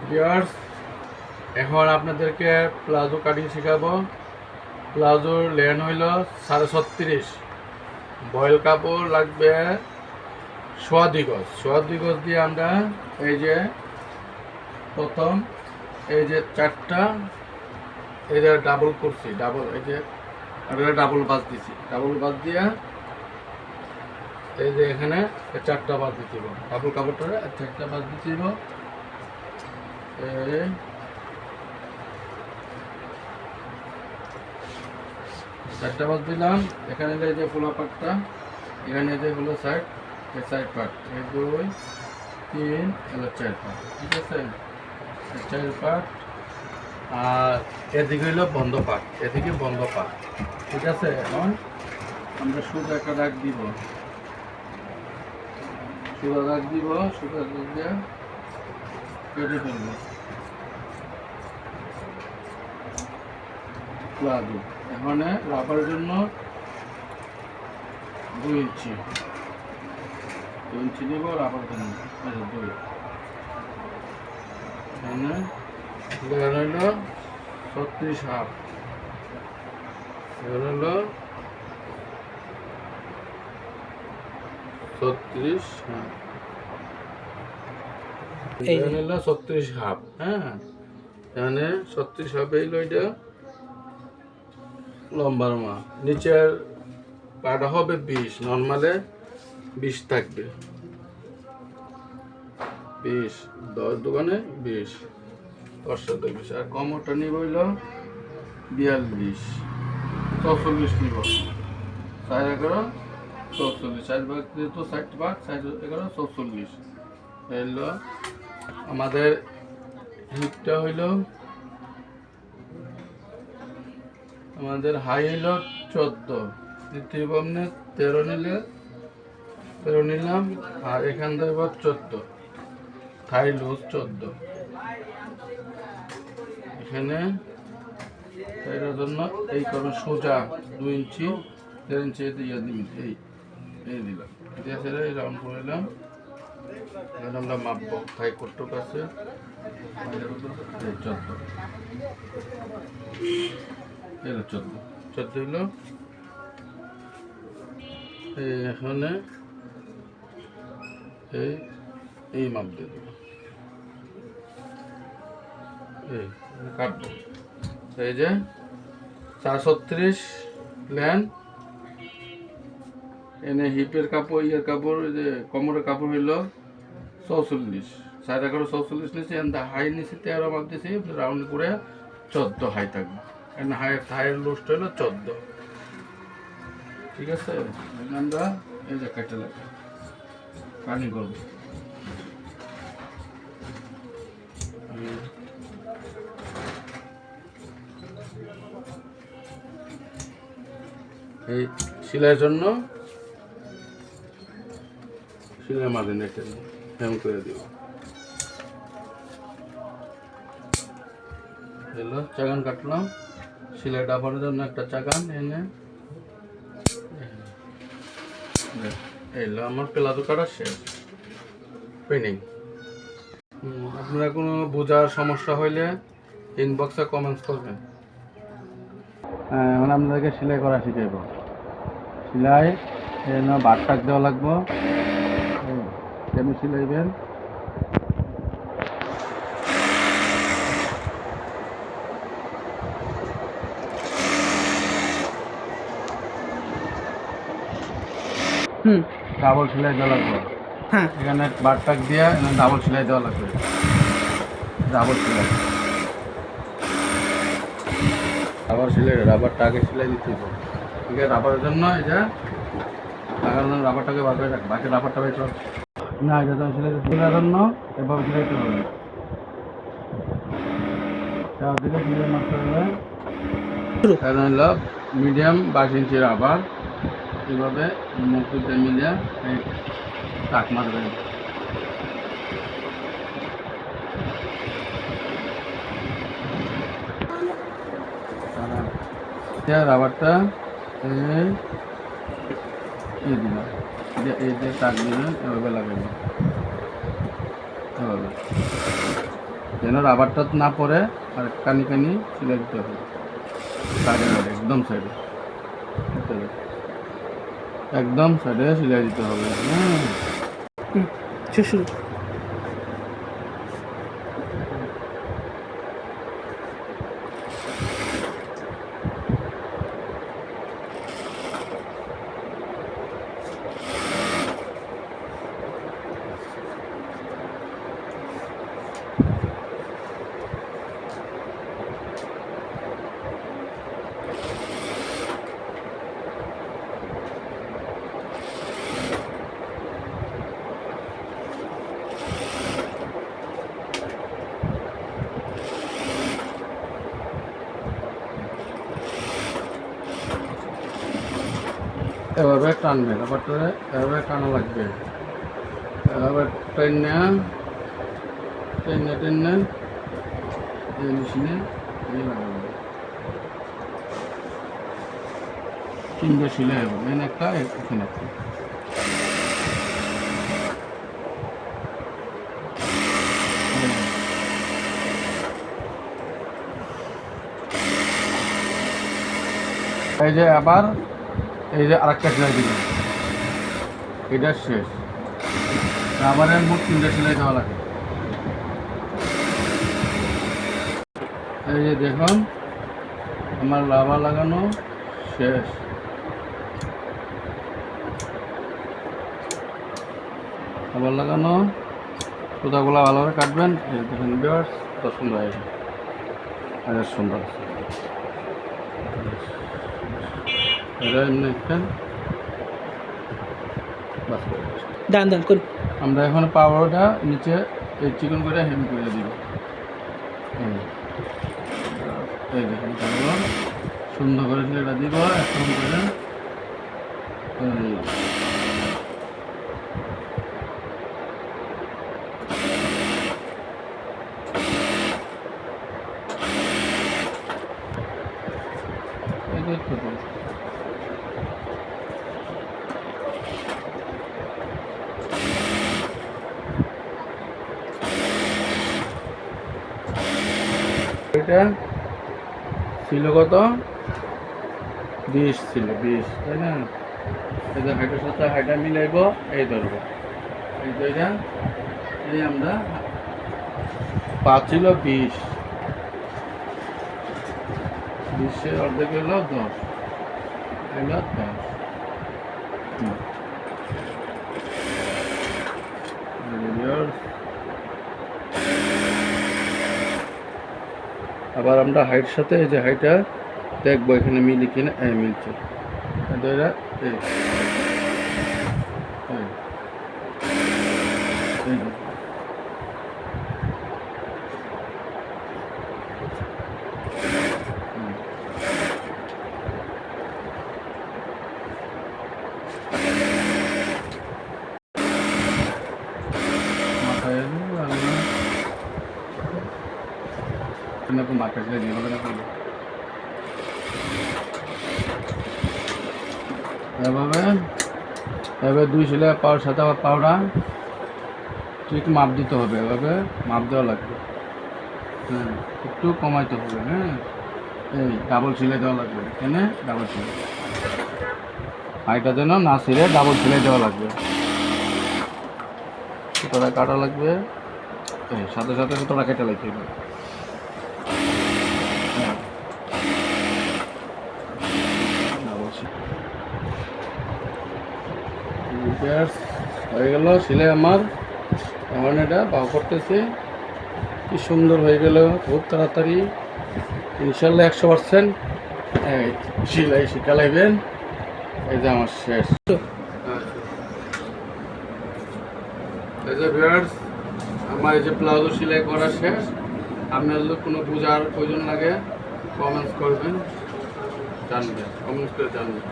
Viewers, এখন আপনাদেরকে palazzo cutting শেখাবো। প্লাজোর লেন্থ হইল 36.5। বয়েল কাপড় লাগবে 2.5 গজ। 2.5 গজ দিয়ে আমরা এই যে প্রথম এই যে 4টা এই যে ডাবল করছি, ডাবল এই যে ডাবল বাজ দিছি, ডাবল বাজ দিয়া এই যে এখানে 4টা বাজ দিতে হবে। ডাবল কাপড়টা 4টা বাজ দিতে হবে। এই 4টা বাজ দিলাম। এখানে এই যে ফুলা পাটটা, এখানে যে হলো সাইড, এই সাইড পার্ট, এই 2 3 হলো 4 পার্ট। ঠিক আছে, 4 পার্ট। আর এদিকে হইলো বন্ধ পার্ট, এদিকে বন্ধ পার্ট। ঠিক আছে, এখন আমরা সোজা একটা দাগ দিব, সোজা দাগ দিব, সোজা দাগ দিয়ে কেটে ফেলবো প্লাজো। এখানে রাবারের জন্য 2 ইঞ্চি নিব রাবার জন্য। আচ্ছা, 2 এখানে হলো 36 হাফ, হলো 36 হাফ, হলো 36 হাফ। হ্যাঁ, এখানে 36 হাফ এই লইটা লম্বার মা। নিচের পাটা হবে 20, নর্মালে 20 থাকবে, 20 10 দোকানে 20, 10 20। আর কমরটা নিব হইল 42, 44 নিব। 4 11 44, 4 ভাগ যেহেতু 60 ভাগ, 4 11 44 হইল। আমাদের হিপটা হইল, আমাদের হাই হইল 14, দ্বিতীয় বামনে 13 নিলে 13 নিলাম। আর এখান থেকে 14, থাই লুজ 14। এখানে এটার জন্য এই করবেন সোজা 2 ইঞ্চি 1.5 ইঞ্চি দিয়ে দিন, এই দিলাম, দিয়ে সেটা এই রাউন্ড করে নিলাম। এখানে আমরা মাপবো থাই কটুক আছে 14, এই 14 হলো। এখানে এই মাপ দিয়ে দেবো, এই কাটবো। এই যে 436 লেন। এনে হিপের কাপড়, ইয়ের কাপড়, এই যে কোমরের কাপড় হইল 44, 4 11 44 নিয়েছি। হাই নিয়েছি 13 মাপ দিয়েছি, রাউন্ড করে 14 হাই থাকবে। এখানে হাইয়ের লুজটা হইলো 14। ঠিক আছে, আমরা এই যে কেটে লাগে পানি করবো। এই সেলাইয়ের জন্য সেলাই মাঝে নেটে এমন করে দিব। এলো চাগান কাটলাম, সেলাই ডাবারের জন্য একটা চাগান এনে। এলো আমার প্লাজো কাটা শেষ, পেনিং। আপনারা কোনো বোঝার সমস্যা হইলে ইনবক্সে কমেন্টস করবেন। এখন আপনাদেরকে সেলাই করা শিখাইব। সেলাই বাট টাক দেওয়া লাগবো, কেমন সেলাইবেন। ডাবল সেলাই দেওয়া লাগবে। হ্যাঁ, এখানে বাট টাক দিয়ে এখানে ডাবল সেলাই দেওয়া লাগবে, ডাবল সেলাই। রাবার সেলাই, রাবার টাকে সেলাই দিতে হবে। ঠিক আছে, রাবারের জন্য এটা লাগানোর জন্য রাবারটাকে বার করে রাখ, বাকি রাবারটা বের কর না। এটা তো সেলাই দেওয়ার জন্য এভাবে সেলাইতে হবে। দিকে সেলাই মারতে হবে। কারণ হলো মিডিয়াম 22 ইঞ্চি রাবার, এইভাবে মুখে মিলিয়ে টাক মারবে। রাবারটা দিলাম, এই যে টাক দিবেন, এভাবে লাগাবেন, এভাবে যেন রাবারটা না পড়ে, আর কানি কানি সেলাই দিতে হবে সাইডে, একদম সাইডে, একদম সাইডে সেলাই দিতে হবে। হ্যাঁ, শুরু। এভাবে টানবে, রাবারটা এভাবে টানা লাগবে, এভাবে টেনে টেনে টেনে এই মেশিনে এই লাগাবে। 3টে সেলাই হবে, এখানে একটা, এখানে একটা। এই যে আবার এই যে আরেকটা সেলাই দিবেন, এটা শেষ। আবার মোট 3টে সেলাই দেওয়া লাগে। এই যে দেখুন আমার রাবার লাগানো শেষ। রাবার লাগানো, সুতাগুলো ভালোভাবে কাটবেন। এই দেখুন ভিউয়ার্স, কত সুন্দর হয়েছে, অনেক সুন্দর। এটা এমনি একটা বাস। দান দান করি। আমরা এখন পাউডারটা নিচে এই চিকন করে হেভি করে দিব। এই দেখুন সুন্দর করে এটা দিব এখন করে। এটা ছিল কত, 20 ছিল, 20, তাই না? এই যে হাইটার সাথে হাইটা মিলাইব, এই ধরবো, এই তো এটা, এই আমরা পা ছিল 20, 20-এর অর্ধেক হলো 10, হলো 10। আবার আমরা হাইট সাথে এই যে হাইটা দেখবো এখানে মিলি কিনা। মিলছে, মাথায় দিয়ে হবে না। এভাবে এভাবে 2 সেলাই পাওয়ার সাথে আবার পাউডার ঠিক মাপ দিতে হবে, এভাবে মাপ দেওয়া লাগবে। হ্যাঁ, একটু কমাইতে হবে। হ্যাঁ, এই ডাবল সেলাই দেওয়া লাগবে, এখানে ডাবল সেলাই, হাইটা যেন না ছিঁড়ে ডাবল সেলাই দেওয়া লাগবে। সুতোটা কাটা লাগবে, এই সাথে সাথে সুতোটা কেটে লাগবে। হয়ে গেল সেলাই আমার। এখন এটা বাউ করতেছে, কি সুন্দর হয়ে গেল, খুব তাড়াতাড়ি। ইনশাল্লাহ 100% সেলাই শিখা লাগবেন। এই যে আমার শেষ। এই যে ভিউয়ার্স, আমার এই যে প্লাজো সেলাই করা শেষ। আপনার যদি কোনো বোঝার প্রয়োজন লাগে কমেন্টস করবেন, জানবেন, কমেন্টস করে জানবেন।